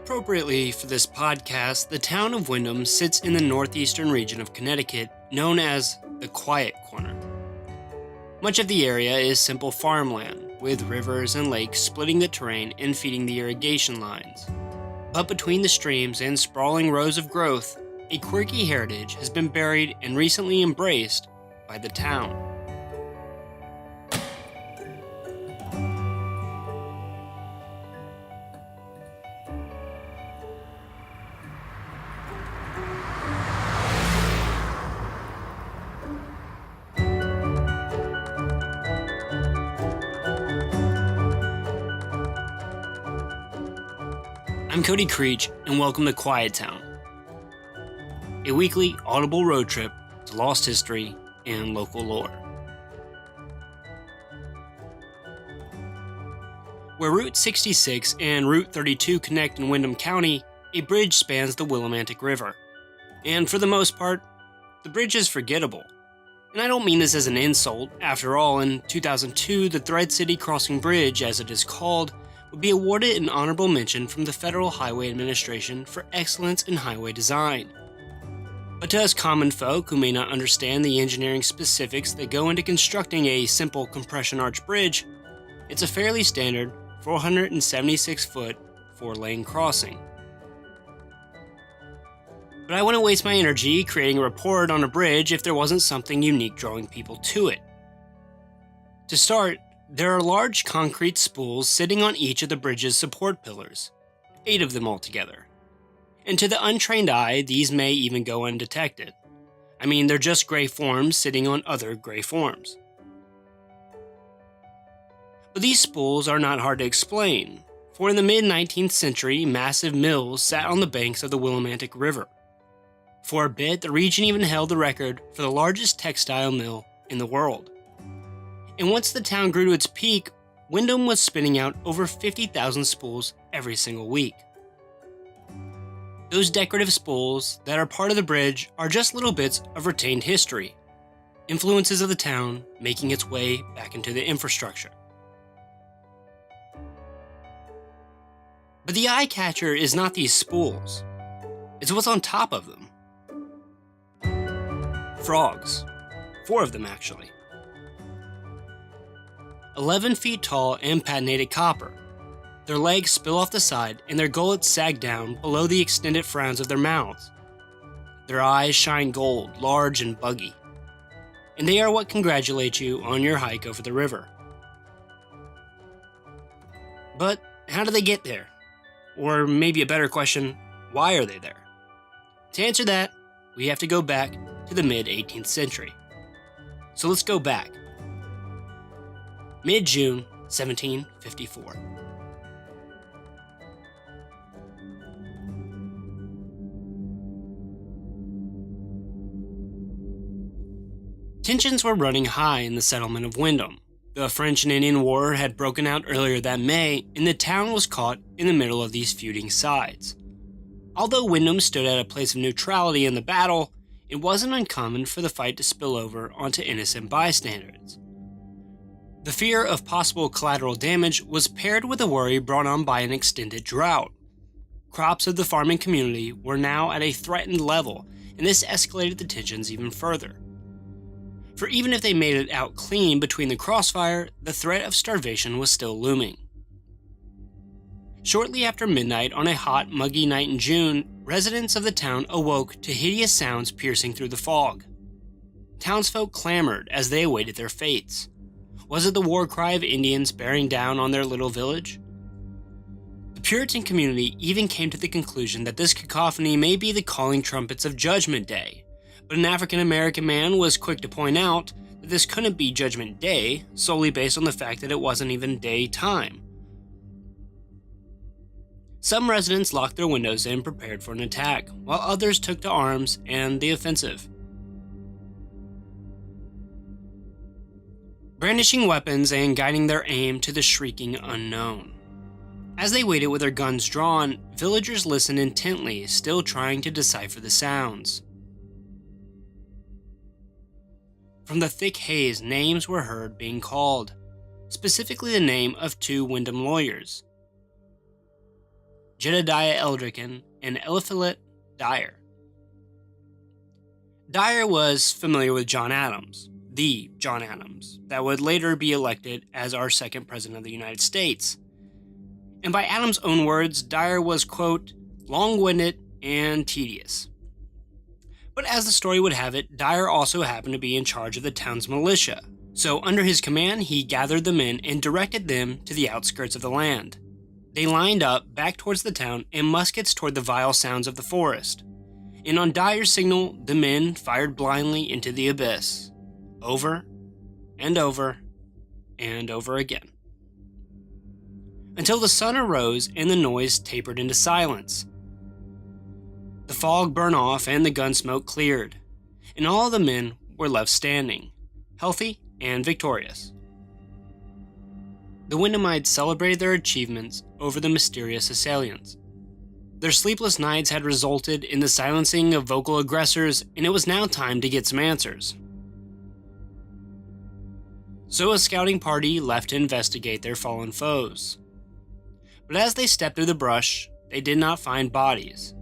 Appropriately for this podcast, the town of Windham sits in the northeastern region of Connecticut, known as the Quiet Corner. Much of the area is simple farmland, with rivers and lakes splitting the terrain and feeding the irrigation lines. But between the streams and sprawling rows of growth, a quirky heritage has been buried and recently embraced by the town. I'm Cody and welcome to Quiet Town, a weekly audible road trip to lost history and local lore. Where Route 66 and Route 32 connect in Windham County, a bridge spans the Willimantic River. And for the most part, the bridge is forgettable. And I don't mean this as an insult. After all, in 2002, the Thread City Crossing Bridge, as it is called, would be awarded an honorable mention from the Federal Highway Administration for excellence in highway design. But to us common folk who may not understand the engineering specifics that go into constructing a simple compression arch bridge, it's a fairly standard 476-foot, 4-lane crossing. But I wouldn't waste my energy creating a report on a bridge if there wasn't something unique drawing people to it. To start, there are large concrete spools sitting on each of the bridge's support pillars, 8 of them altogether. And to the untrained eye, these may even go undetected. I mean, they're just gray forms sitting on other gray forms. But these spools are not hard to explain, for in the mid-19th century, massive mills sat on the banks of the Willimantic River. For a bit, the region even held the record for the largest textile mill in the world. And once the town grew to its peak, Windham was spinning out over 50,000 spools every single week. Those decorative spools that are part of the bridge are just little bits of retained history, influences of the town making its way back into the infrastructure. But the eye catcher is not these spools, it's what's on top of them. Frogs. 4 of them, actually. 11 feet tall and patinated copper. Their legs spill off the side and their gullets sag down below the extended frowns of their mouths. Their eyes shine gold, large and buggy. And they are what congratulate you on your hike over the river. But how do they get there? Or maybe a better question, why are they there? To answer that, we have to go back to the mid-18th century. So let's go back. Mid-June, 1754. Tensions were running high in the settlement of Windham. The French and Indian War had broken out earlier that May, and the town was caught in the middle of these feuding sides. Although Windham stood at a place of neutrality in the battle, it wasn't uncommon for the fight to spill over onto innocent bystanders. The fear of possible collateral damage was paired with a worry brought on by an extended drought. Crops of the farming community were now at a threatened level, and this escalated the tensions even further. For even if they made it out clean between the crossfire, the threat of starvation was still looming. Shortly after midnight on a hot, muggy night in June, residents of the town awoke to hideous sounds piercing through the fog. Townsfolk clamored as they awaited their fates. Was it the war cry of Indians bearing down on their little village? The Puritan community even came to the conclusion that this cacophony may be the calling trumpets of Judgment Day, but an African-American man was quick to point out that this couldn't be Judgment Day solely based on the fact that it wasn't even daytime. Some residents locked their windows and prepared for an attack, while others took to arms and the offensive. Brandishing weapons and guiding their aim to the shrieking unknown. As they waited with their guns drawn, villagers listened intently, still trying to decipher the sounds. From the thick haze, names were heard being called, specifically the name of 2 Windham lawyers. Jedediah Eldricken, and Eliphalet Dyer. Dyer was familiar with John Adams, the John Adams, that would later be elected as our second president of the United States. And by Adams' own words, Dyer was, quote, long-winded and tedious. But as the story would have it, Dyer also happened to be in charge of the town's militia. So under his command, he gathered the men and directed them to the outskirts of the land. They lined up back towards the town and muskets toward the vile sounds of the forest. And on Dyer's signal, the men fired blindly into the abyss. Over and over and over again. Until the sun arose and the noise tapered into silence. The fog burned off and the gun smoke cleared, and all the men were left standing, healthy and victorious. The Windhamites celebrated their achievements over the mysterious assailants. Their sleepless nights had resulted in the silencing of vocal aggressors, and it was now time to get some answers. So a scouting party left to investigate their fallen foes. But as they stepped through the brush, they did not find bodies.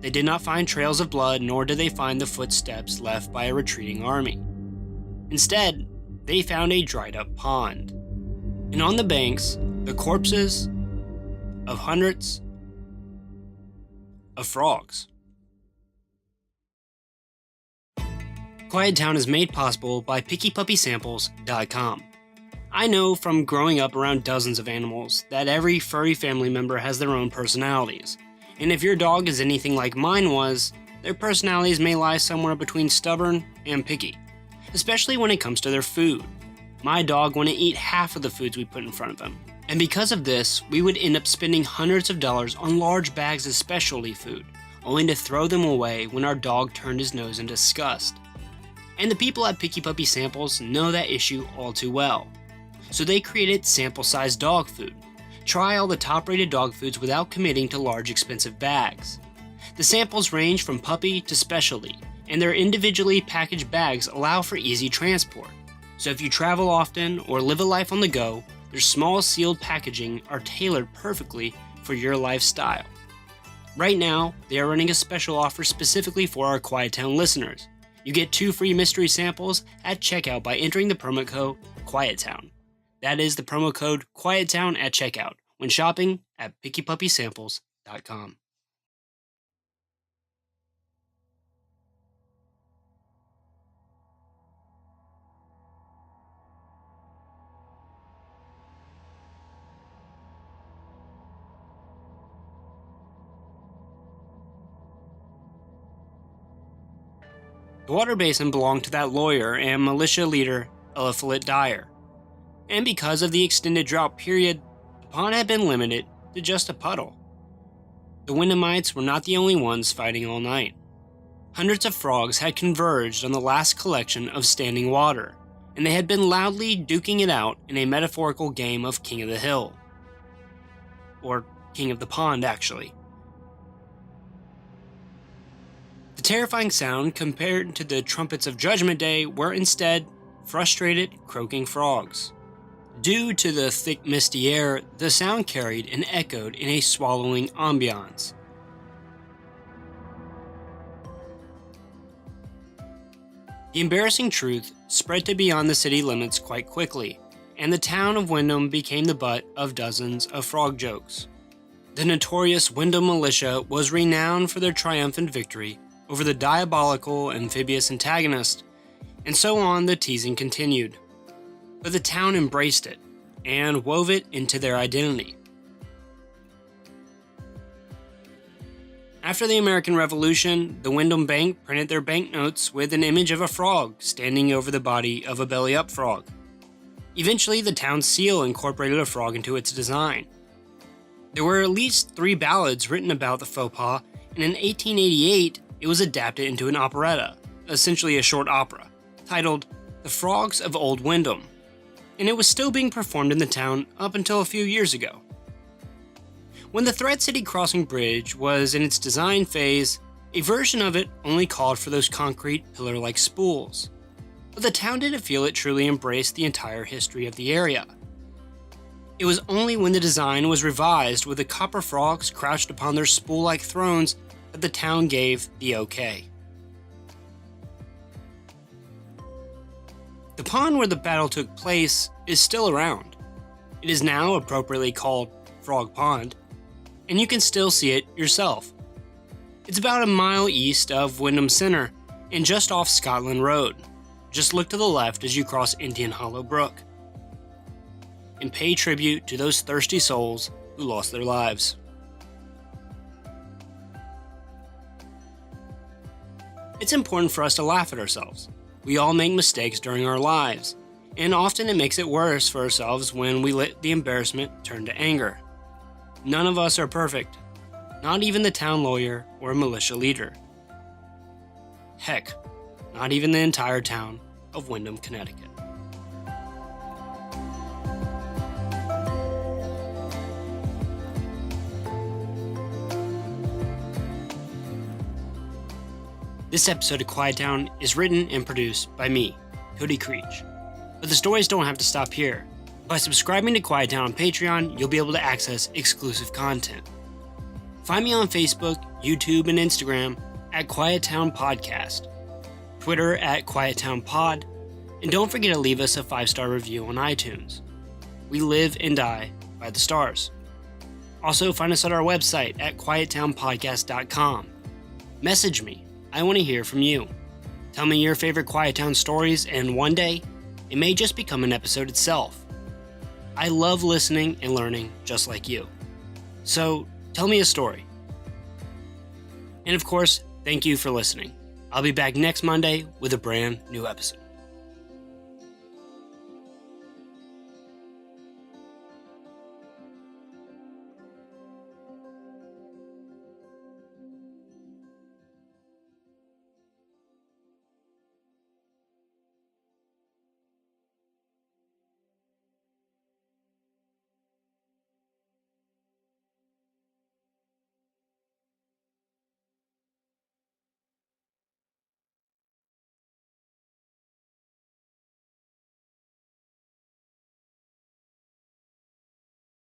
They did not find trails of blood, nor did they find the footsteps left by a retreating army. Instead, they found a dried-up pond, and on the banks, the corpses of hundreds of frogs. Quiet Town is made possible by PickyPuppySamples.com. I know from growing up around dozens of animals that every furry family member has their own personalities, and if your dog is anything like mine was, their personalities may lie somewhere between stubborn and picky, especially when it comes to their food. My dog wouldn't eat half of the foods we put in front of him, and because of this, we would end up spending hundreds of dollars on large bags of specialty food, only to throw them away when our dog turned his nose in disgust. And the people at Picky Puppy Samples know that issue all too well. So they created sample-sized dog food. Try all the top-rated dog foods without committing to large expensive bags. The samples range from puppy to specialty, and their individually packaged bags allow for easy transport. So if you travel often or live a life on the go, their small sealed packaging are tailored perfectly for your lifestyle. Right now, they are running a special offer specifically for our Quiet Town listeners. You get 2 free mystery samples at checkout by entering the promo code QuietTown. That is the promo code QuietTown at checkout when shopping at PickyPuppySamples.com. The water basin belonged to that lawyer and militia leader, Eliphalet Dyer. And because of the extended drought period, the pond had been limited to just a puddle. The Windhamites were not the only ones fighting all night. Hundreds of frogs had converged on the last collection of standing water, and they had been loudly duking it out in a metaphorical game of King of the Hill. Or King of the Pond, actually. The terrifying sound compared to the trumpets of Judgment Day were instead frustrated, croaking frogs. Due to the thick, misty air, the sound carried and echoed in a swallowing ambiance. The embarrassing truth spread to beyond the city limits quite quickly, and the town of Windham became the butt of dozens of frog jokes. The notorious Windham militia was renowned for their triumphant victory over the diabolical amphibious antagonist, and so on the teasing continued. But the town embraced it, and wove it into their identity. After the American Revolution, the Windham Bank printed their banknotes with an image of a frog standing over the body of a belly-up frog. Eventually, the town's seal incorporated a frog into its design. There were at least 3 ballads written about the faux pas, and in 1888, it was adapted into an operetta, essentially a short opera, titled The Frogs of Old Windham, and it was still being performed in the town up until a few years ago. When the Thread City Crossing Bridge was in its design phase, a version of it only called for those concrete pillar-like spools, but the town didn't feel it truly embraced the entire history of the area. It was only when the design was revised with the copper frogs crouched upon their spool-like thrones that the town gave the okay. The pond where the battle took place is still around. It is now appropriately called Frog Pond, and you can still see it yourself. It's about a mile east of Windham Center and just off Scotland Road. Just look to the left as you cross Indian Hollow Brook and pay tribute to those thirsty souls who lost their lives. It's important for us to laugh at ourselves. We all make mistakes during our lives, and often it makes it worse for ourselves when we let the embarrassment turn to anger. None of us are perfect, not even the town lawyer or militia leader. Heck, not even the entire town of Windham, Connecticut. This episode of Quiet Town is written and produced by me, Cody. But the stories don't have to stop here. By subscribing to Quiet Town on Patreon, you'll be able to access exclusive content. Find me on Facebook, YouTube, and Instagram at Quiet Town Podcast, Twitter at Quiet Town Pod, and don't forget to leave us a 5-star review on iTunes. We live and die by the stars. Also, find us at our website at quiettownpodcast.com. Message me. I want to hear from you. Tell me your favorite Quiet Town stories, and one day, it may just become an episode itself. I love listening and learning just like you. So, tell me a story. And of course, thank you for listening. I'll be back next Monday with a brand new episode.